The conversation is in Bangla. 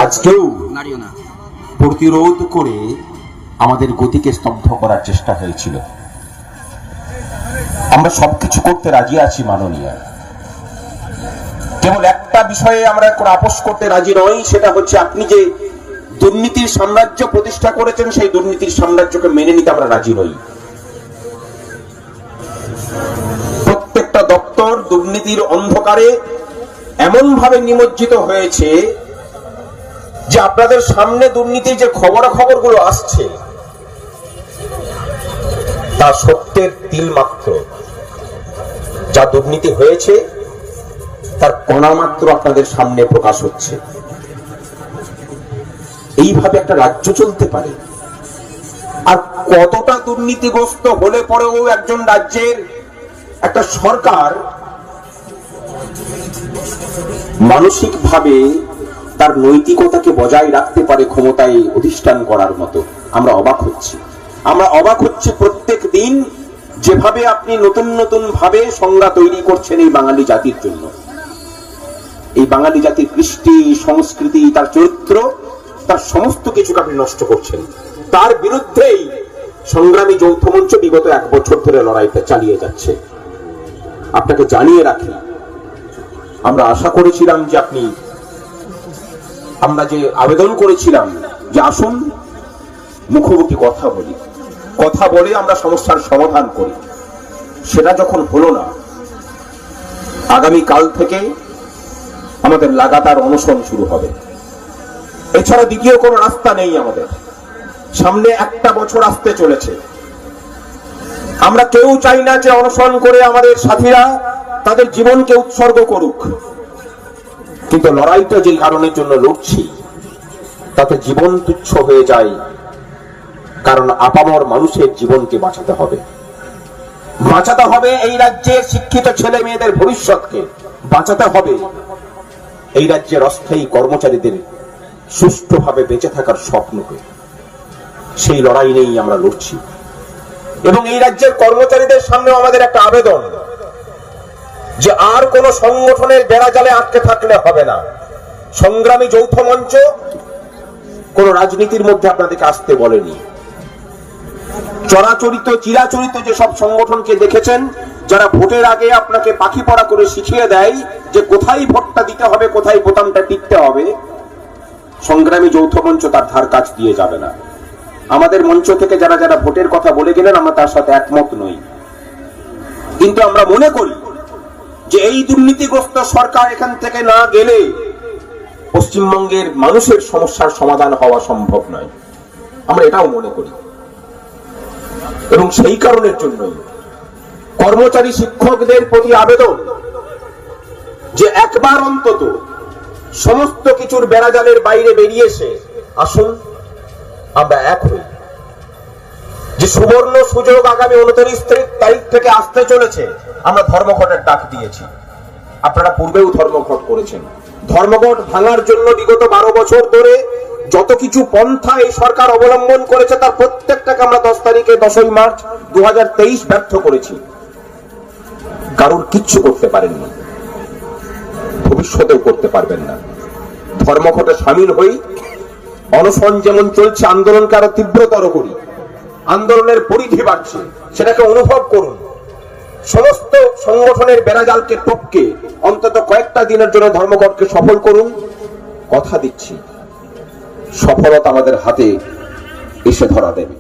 আজকেও প্রতিরোধ করে আমাদের গতিকে স্তব্ধ করার চেষ্টা হয়েছিল। আমরা সবকিছু করতে রাজি আছি মাননীয়, কেবল একটা বিষয়ে আমরা কোনো আপোষ করতে রাজি নই, সেটা হচ্ছে আপনি যে দুর্নীতির সাম্রাজ্য প্রতিষ্ঠা করেছেন সেই দুর্নীতির সাম্রাজ্যকে মেনে নিতে আমরা রাজি নই। প্রত্যেকটা দপ্তর দুর্নীতির অন্ধকারে এমন ভাবে নিমজ্জিত হয়েছে যে আপনাদের সামনে দুর্নীতির যে খবরাখবরগুলো আসছে তা সত্যের তিল মাত্র। যা দুর্নীতি হয়েছে তার কণা মাত্র আপনাদের সামনে প্রকাশ হচ্ছে। এইভাবে একটা রাজ্য চলতে পারে? আর কতটা দুর্নীতিগ্রস্ত হলে পরেও একজন রাজ্যের একটা সরকার মানসিকভাবে তার নৈতিকতাকে বজায় রাখতে পারে ক্ষমতায় অধিষ্ঠান করার মতো? আমরা অবাক হচ্ছি। আমরা অবাক হচ্ছি প্রত্যেক দিন যেভাবে আপনি নতুন নতুন ভাবে সংজ্ঞা তৈরি করছেন এই বাঙালি জাতির জন্য। এই বাঙালি জাতির কৃষ্টি, সংস্কৃতি, তার চরিত্র, তার সমস্ত কিছুকে আপনি নষ্ট করছেন। তার বিরুদ্ধেই সংগ্রামী যৌথ মঞ্চ বিগত 1 বছর ধরে লড়াইটা চালিয়ে যাচ্ছে। আপনাকে জানিয়ে রাখি, আমরা আশা করেছিলাম যে আমরা যে আবেদন করেছিলাম যে আসুন মুখোমুখি কথা বলি, কথা বলে আমরা সমস্যার সমাধান করি, সেটা যখন হলো না, আগামী কাল থেকে আমাদের লাগাতার অনশন শুরু হবে। এছাড়া দ্বিতীয় কোনো রাস্তা নেই আমাদের। সামনে 1টা বছর আসতে চলেছে। আমরা কেউ চাই না যে অনশন করে আমাদের সাথীরা তাদের জীবনকে উৎসর্গ করুক, কিন্তু লড়াইটা যে কারণের জন্য লড়ছি তাতে জীবন তুচ্ছ হয়ে যায়। কারণ আপামর মানুষের জীবনকে বাঁচাতে হবে, বাঁচাতে হবে এই রাজ্যের শিক্ষিত ছেলে মেয়েদের ভবিষ্যৎকে, বাঁচাতে হবে এই রাজ্যের অস্থায়ী কর্মচারীদের সুষ্ঠুভাবে বেঁচে থাকার স্বপ্নকে। সেই লড়াই নিয়েই আমরা লড়ছি। এবং এই রাজ্যের কর্মচারীদের সামনেও আমাদের একটা আবেদন যে আর কোন সংগঠনের বেড়াজালে আটকে থাকলে হবে না। সংগ্রামী যৌথ মঞ্চ কোন রাজনীতির মধ্যে আপনাদেরকে আসতে বলেনি। চিরাচরিত যেসব সংগঠনকে দেখেছেন, যারা ভোটের আগে আপনাকে পাখি পড়া করে শিখিয়ে দেয় যে কোথায় ভোটটা দিতে হবে, কোথায় বোতামটা টিপতে হবে, সংগ্রামী যৌথ মঞ্চ তার ধার কাছ দিয়ে যাবে না। আমাদের মঞ্চ থেকে যারা যারা ভোটের কথা বলে গেলেন, আমরা তার সাথে একমত নই, কিন্তু আমরা মনে করি যে এই দুর্নীতিগ্রস্ত সরকার এখান থেকে না গেলে পশ্চিমবঙ্গের মানুষের সমস্যার সমাধান হওয়া সম্ভব নয়। আমরা এটাও মনে করি। এবং সেই কারণের জন্যই কর্মচারী শিক্ষকদের প্রতি আবেদন যে একবার অন্তত সমস্ত কিছুর বেড়াজালের বাইরে বেরিয়ে এসে আসুন আমরা এক হই। যে সুবর্ণ সুযোগ আগামী 29 তারিখ থেকে আসতে চলেছে, আমরা ধর্মঘটের ডাক দিয়েছি। আপনারা পূর্বেও ধর্মঘট করেছেন। ধর্মঘট ভাঙার জন্য বিগত 12 বছর ধরে যত কিছু পন্থা এই সরকার অবলম্বন করেছে তার প্রত্যেকটাকে আমরা 10 তারিখে 10ই মার্চ 2023 ব্যর্থ করেছি। কারণ কিচ্ছু করতে পারেননি, ভবিষ্যতেও করতে পারবেন না। ধর্মঘটে সামিল হই, অনশন যেমন চলছে আন্দোলনকে আরো তীব্রতর করি। আন্দোলনের পরিধি বাড়ছে, সেটাকে অনুভব করুন। সমস্ত সংগঠনের বেড়াজালকে টপকে অন্তত কয়েকটা দিনের জন্য ধর্মঘটকে সফল করুন। কথা দিচ্ছি, সফলতা আমাদের হাতে এসে ধরা দেবে।